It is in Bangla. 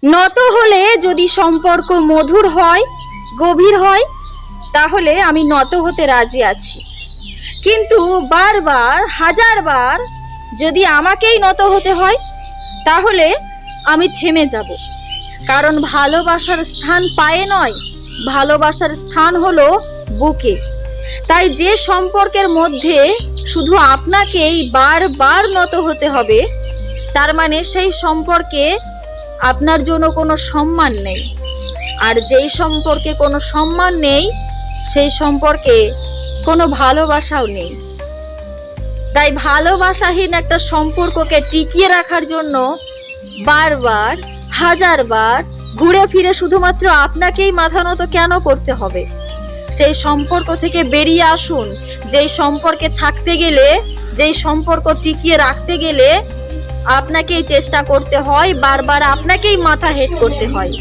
নত হলে যদি সম্পর্ক মধুর হয়, গভীর হয়, তাহলে আমি নত হতে রাজি আছি। কিন্তু বারবার, হাজারবার যদি আমাকেই নত হতে হয়, তাহলে আমি থেমে যাব। কারণ ভালোবাসার স্থান পায়ে নয়, ভালোবাসার স্থান হলো বুকে। তাই যে সম্পর্কের মধ্যে শুধু আপনাকেই বারবার নত হতে হবে, তার মানে সেই সম্পর্কে আপনার জন্য কোনো সম্মান নেই। আর যেই সম্পর্কে কোনো সম্মান নেই, সেই সম্পর্কে কোনো ভালোবাসাও নেই। তাই ভালোবাসাহীন একটা সম্পর্ককে টিকিয়ে রাখার জন্য বারবার, হাজারবার ঘুরে ফিরে শুধুমাত্র আপনাকেই মাথা নত কেন করতে হবে? সেই সম্পর্ক থেকে বেরিয়ে আসুন। যেই সম্পর্কে থাকতে গেলে, যেই সম্পর্ক টিকিয়ে রাখতে গেলে আপনাকেই চেষ্টা করতে হয়, বারবার আপনাকেই মাথা হেট করতে হয়।